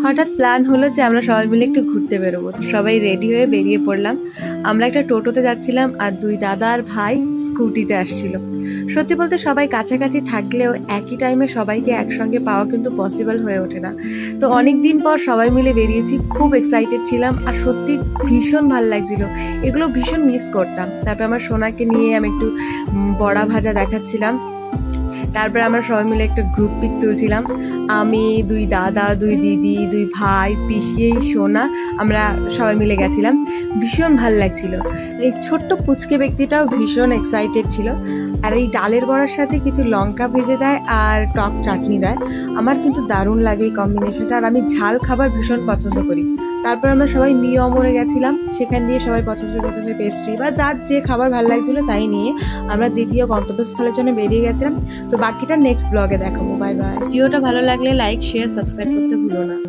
হঠাৎ প্ল্যান হলো যে আমরা সবাই মিলে একটু ঘুরতে বেরোবো। তো সবাই রেডি হয়ে বেরিয়ে পড়লাম। আমরা একটা টোটোতে যাচ্ছিলাম আর দুই দাদা আর ভাই স্কুটিতে আসছিল। সত্যি বলতে সবাই কাছাকাছি থাকলেও একই টাইমে সবাইকে একসঙ্গে পাওয়া কিন্তু পসিবল হয়ে ওঠে না। তো অনেক দিন পর সবাই মিলে বেরিয়েছি, খুব এক্সাইটেড ছিলাম আর সত্যি ভীষণ ভালো লাগছিল। এগুলো ভীষণ মিস করতাম। তারপর আমার সোনাকে নিয়ে আমি একটু বড়া ভাজা দেখাচ্ছিলাম। তারপরে আমরা সবাই মিলে একটা গ্রুপ পিক তুলছিলাম। আমি, দুই দাদা, দুই দিদি, দুই ভাই, পিসি, সোনা, আমরা সবাই মিলে গেছিলাম। ভীষণ ভাল লাগছিল। এই ছোট্ট পুচকে ব্যক্তিটাও ভীষণ এক্সাইটেড ছিল। আর এই ডালের বড়ার সাথে কিছু লঙ্কা ভেজে দেয় আর টক চাটনি দেয়। আমার কিন্তু দারুণ লাগে এই কম্বিনেশনটা, আর আমি ঝাল খাবার ভীষণ পছন্দ করি। তারপর আমরা সবাই মিয়মরে গেছিলাম, সেখান দিয়ে সবাই পছন্দের পেস্ট্রি বা যার যে খাবার ভালো লাগছিলো তাই নিয়ে আমরা দ্বিতীয় গন্তব্যস্থলের জন্য বেরিয়ে গেছিলাম। তো বাকিটা নেক্সট ব্লগে দেখাবো। Bye bye. ভিডিওটা ভালো লাগলে লাইক, শেয়ার, সাবস্ক্রাইব করতে ভুলো না।